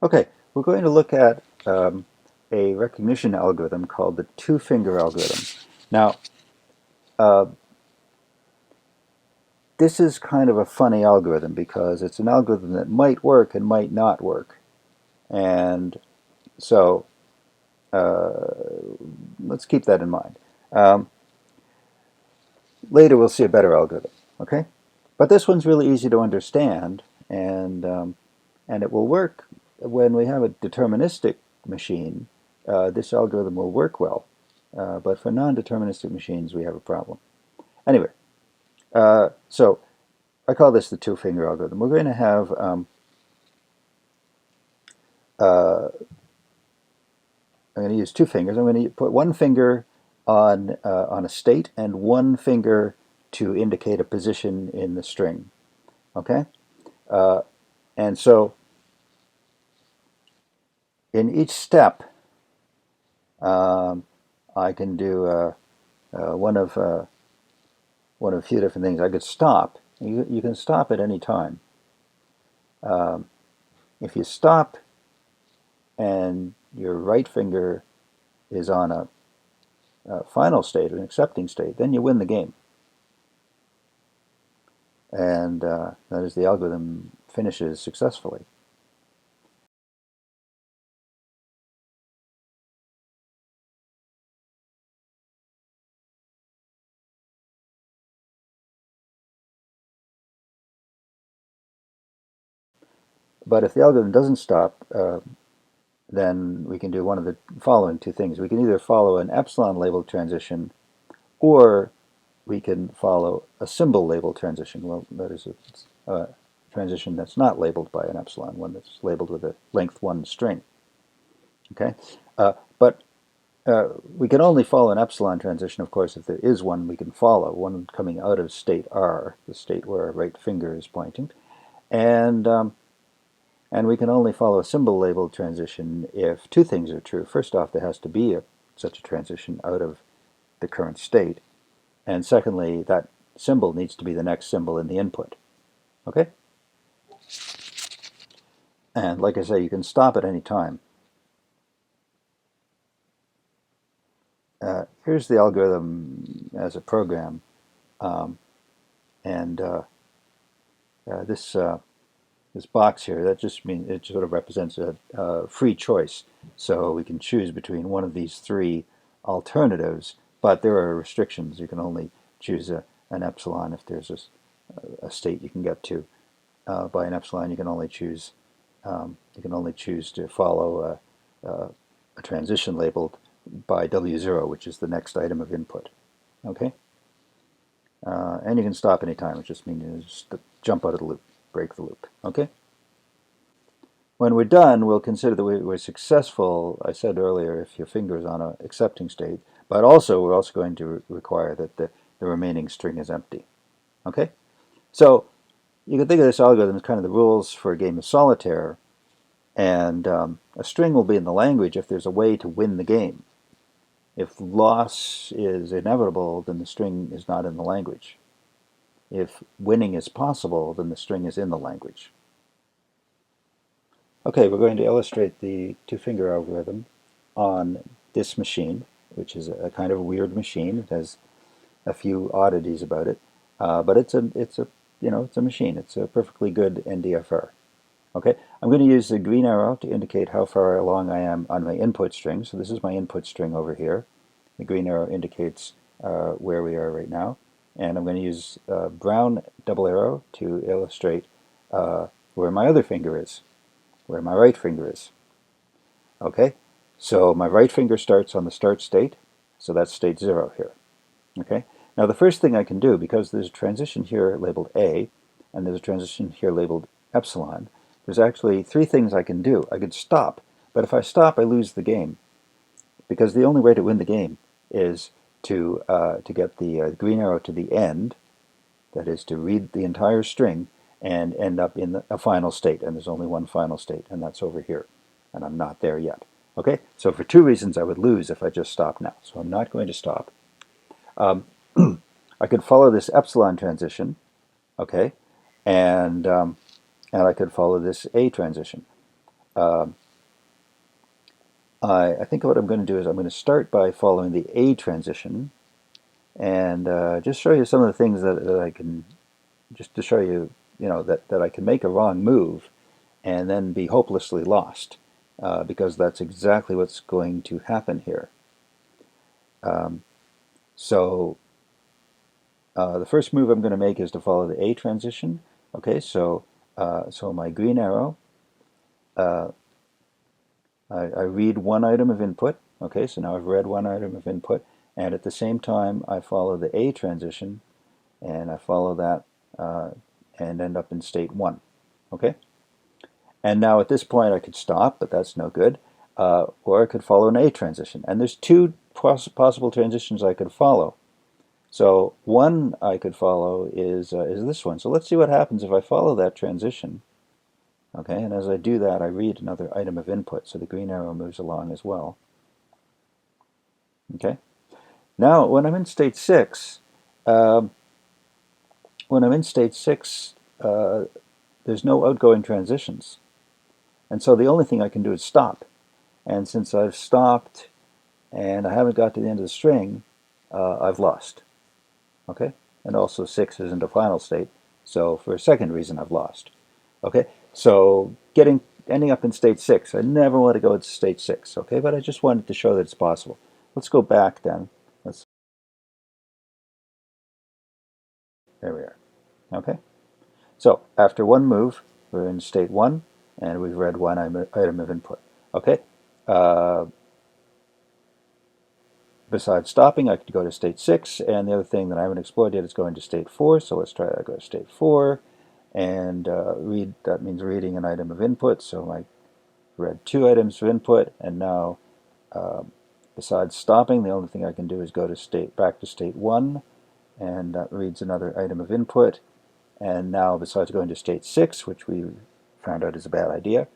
Okay, we're going to look at a recognition algorithm called the two-finger algorithm. Now, uh, this is kind of a funny algorithm because it's an algorithm that might work and might not work. And so let's keep that in mind. Um, Later we'll see a better algorithm, okay? But this one's really easy to understand, and it will work when we have a deterministic machine. This algorithm will work well, but for non-deterministic machines, we have a problem. Anyway, so I call this the two-finger algorithm. We're going to have uh, I'm going to use two fingers. I'm going to put one finger on a state and one finger to indicate a position in the string. Okay, uh, and so in each step, um, I can do uh, one of uh, one of a few different things. I could stop. You can stop at any time. Um, if you stop and your right finger is on a final state, an accepting state, then you win the game. And that is, the algorithm finishes successfully. But if the algorithm doesn't stop, then we can do one of the following two things. We can either follow an epsilon labeled transition, or we can follow a symbol labeled transition. Well, that is a transition that's not labeled by an epsilon, one that's labeled with a length 1 string. Okay, but we can only follow an epsilon transition, of course, if there is one we can follow, one coming out of state R, the state where our right finger is pointing, and and we can only follow a symbol labeled transition if two things are true. First off, there has to be such a transition out of the current state, and secondly, that symbol needs to be the next symbol in the input. Okay? And like I say, you can stop at any time. Here's the algorithm as a program, um, and this this box here, that just means it sort of represents a free choice. So we can choose between one of these three alternatives, but there are restrictions. You can only choose an epsilon if there's a state you can get to. By an epsilon, you can only choose to follow a transition labeled by W0, which is the next item of input. Okay, and you can stop anytime. It just means you just jump out of the loop, break the loop. Okay. When we're done, we'll consider that we're successful. I said earlier, if your finger is on an accepting state, but also we're also going to require that the remaining string is empty. Okay, so you can think of this algorithm as kind of the rules for a game of solitaire. And a string will be in the language if there's a way to win the game. If loss is inevitable, then the string is not in the language. If winning is possible, then the string is in the language. Okay, we're going to illustrate the two-finger algorithm on this machine, which is a kind of weird machine. It has a few oddities about it, but it's a machine. It's a perfectly good NDFR. Okay, I'm going to use the green arrow to indicate how far along I am on my input string. So this is my input string over here. The green arrow indicates where we are right now. And I'm going to use brown double arrow to illustrate where my other finger is, where my right finger is. Okay, so my right finger starts on the start state, so that's state 0 here. Okay, now the first thing I can do, because there's a transition here labeled A, and there's a transition here labeled epsilon, there's actually three things I can do. I could stop, but if I stop, I lose the game, because the only way to win the game is to get the green arrow to the end, that is to read the entire string and end up in a final state, and there's only one final state, and that's over here, and I'm not there yet. Okay, so for two reasons I would lose if I just stop now, so I'm not going to stop. Um, I could follow this epsilon transition, okay, and I could follow this A transition. Um, I think what I'm going to do is I'm going to start by following the A transition and just show you some of the things that I can, just to show you, that I can make a wrong move and then be hopelessly lost, because that's exactly what's going to happen here. Um, so the first move I'm going to make is to follow the A transition. Okay, so my green arrow, uh, I read one item of input. Okay, so now I've read one item of input, and at the same time I follow the A transition, and I follow that and end up in state 1. Okay, and now at this point I could stop, but that's no good, or I could follow an A transition. And there's two possible transitions I could follow. So one I could follow is this one. So let's see what happens if I follow that transition. Okay, and as I do that, I read another item of input, so the green arrow moves along as well. Okay, now when I'm in state 6, um, when I'm in state 6, there's no outgoing transitions. And so the only thing I can do is stop. And since I've stopped and I haven't got to the end of the string, I've lost. Okay? And also 6 isn't a final state, so for a second reason I've lost. Okay? So ending up in state 6, I never want to go to state 6, okay? But I just wanted to show that it's possible. Let's go back then. There we are. Okay? So after one move, we're in state 1, and we've read one item of input. Okay? Uh, Besides stopping, I could go to state 6, and the other thing that I haven't explored yet is going to state 4, so let's try that. Go to state 4, and that means reading an item of input, so I read 2 items of input, and now besides stopping, the only thing I can do is go to back to state 1, and that reads another item of input, and now besides going to state 6, which we found out is a bad idea,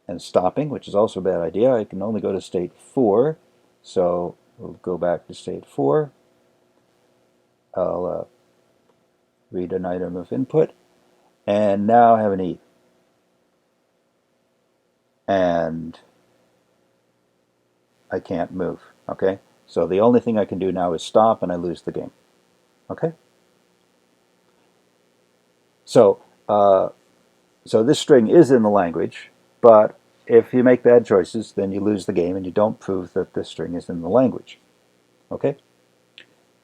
and stopping, which is also a bad idea, I can only go to state 4, so we'll go back to state 4. I'll read an item of input, and now I have an E. And I can't move, okay? So the only thing I can do now is stop, and I lose the game, okay? So, so this string is in the language, but if you make bad choices, then you lose the game, and you don't prove that this string is in the language, okay?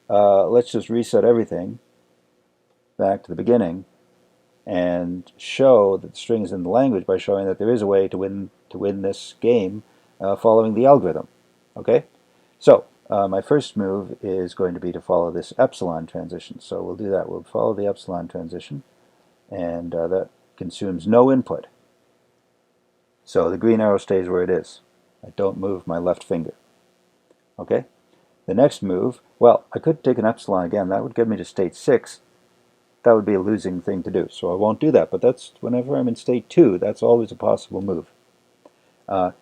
Let's just reset everything back to the beginning and show that the string is in the language by showing that there is a way to win this game following the algorithm. Okay, so my first move is going to be to follow this epsilon transition. So we'll do that. We'll follow the epsilon transition, and that consumes no input. So the green arrow stays where it is. I don't move my left finger. Okay. The next move, well, I could take an epsilon again. That would get me to state 6. That would be a losing thing to do, so I won't do that. But that's whenever I'm in state 2, that's always a possible move. The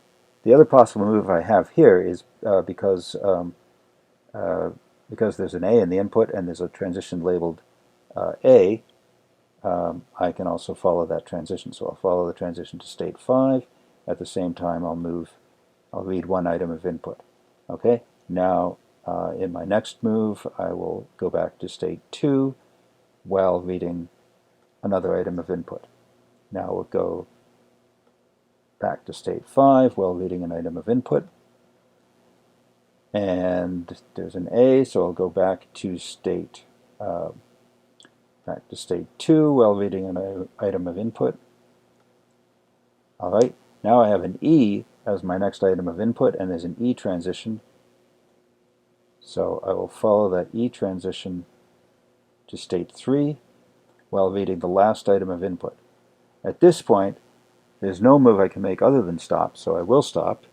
other possible move I have here is because there's an A in the input and there's a transition labeled A, I can also follow that transition. So I'll follow the transition to state 5. At the same time, I'll read one item of input. Okay, now in my next move, I will go back to state 2 while reading another item of input. Now we'll go back to state 5 while reading an item of input. And there's an A, so I'll go back to state 2 while reading an item of input. All right, now I have an E as my next item of input, and there's an E transition. So I will follow that E transition to state 3 while reading the last item of input. At this point, there's no move I can make other than stop, so I will stop.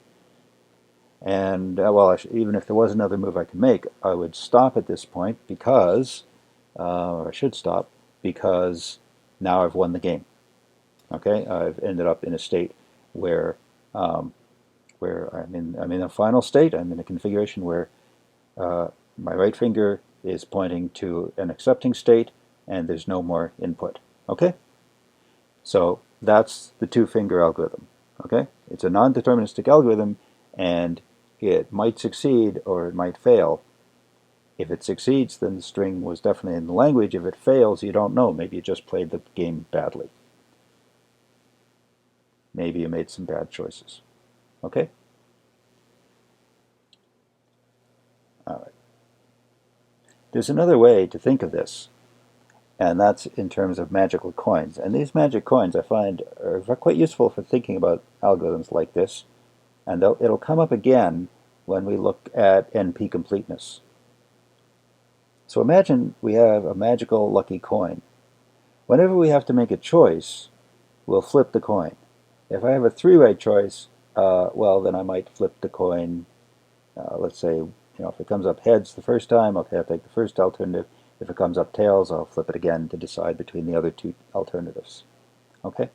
And, well, even if there was another move I could make, I would stop at this point because, or I should stop, because now I've won the game. Okay, I've ended up in a state where I'm in a final state. I'm in a configuration where my right finger is pointing to an accepting state, and there's no more input. Okay, so that's the two-finger algorithm. Okay? It's a non-deterministic algorithm, and it might succeed or it might fail. If it succeeds, then the string was definitely in the language. If it fails, you don't know. Maybe you just played the game badly. Maybe you made some bad choices. Okay? All right. There's another way to think of this, and that's in terms of magical coins. And these magic coins I find are quite useful for thinking about algorithms like this, and it'll come up again when we look at NP completeness. So imagine we have a magical lucky coin. Whenever we have to make a choice, we'll flip the coin. If I have a three-way choice, well, then I might flip the coin. Let's say, if it comes up heads the first time, okay, I'll take the first alternative. If it comes up tails, I'll flip it again to decide between the other two alternatives. Okay?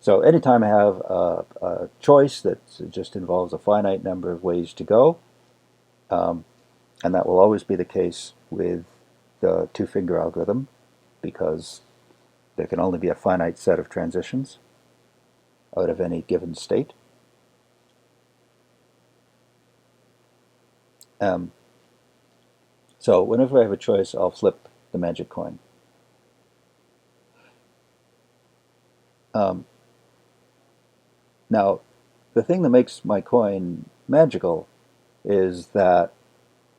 So anytime I have a choice that just involves a finite number of ways to go, um, and that will always be the case with the two-finger algorithm, because there can only be a finite set of transitions out of any given state. Um, so whenever I have a choice, I'll flip the magic coin. Um, Now, the thing that makes my coin magical is that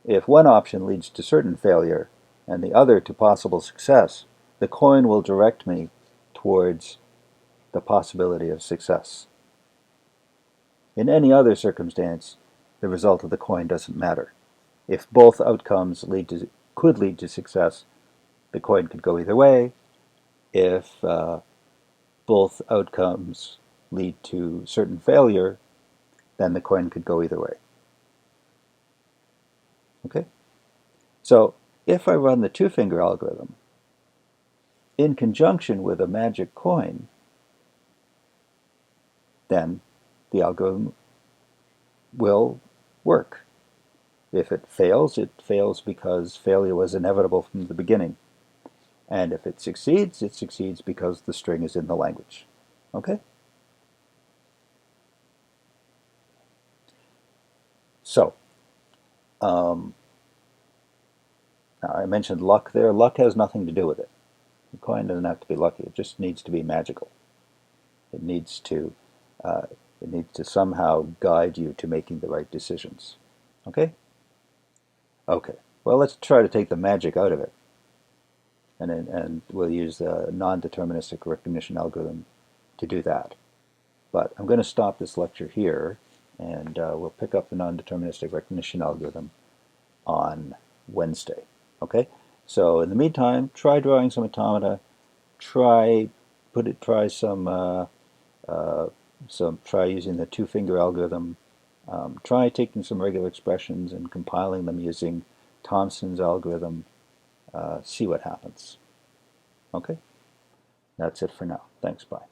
if one option leads to certain failure and the other to possible success, the coin will direct me towards the possibility of success. In any other circumstance, the result of the coin doesn't matter. If both outcomes could lead to success, the coin could go either way. If both outcomes lead to certain failure, then the coin could go either way. Okay? So if I run the two-finger algorithm in conjunction with a magic coin, then the algorithm will work. If it fails because failure was inevitable from the beginning. And if it succeeds because the string is in the language. Okay? So, um, now I mentioned luck there. Luck has nothing to do with it. The coin doesn't have to be lucky. It just needs to be magical. It needs to, uh, it needs to somehow guide you to making the right decisions. Okay? Okay. Well, let's try to take the magic out of it. And we'll use the non-deterministic recognition algorithm to do that. But I'm going to stop this lecture here, and we'll pick up the non-deterministic recognition algorithm on Wednesday. Okay? So in the meantime, try drawing some automata. Try try using the two-finger algorithm. Try taking some regular expressions and compiling them using Thomson's algorithm. See what happens. Okay? That's it for now. Thanks. Bye.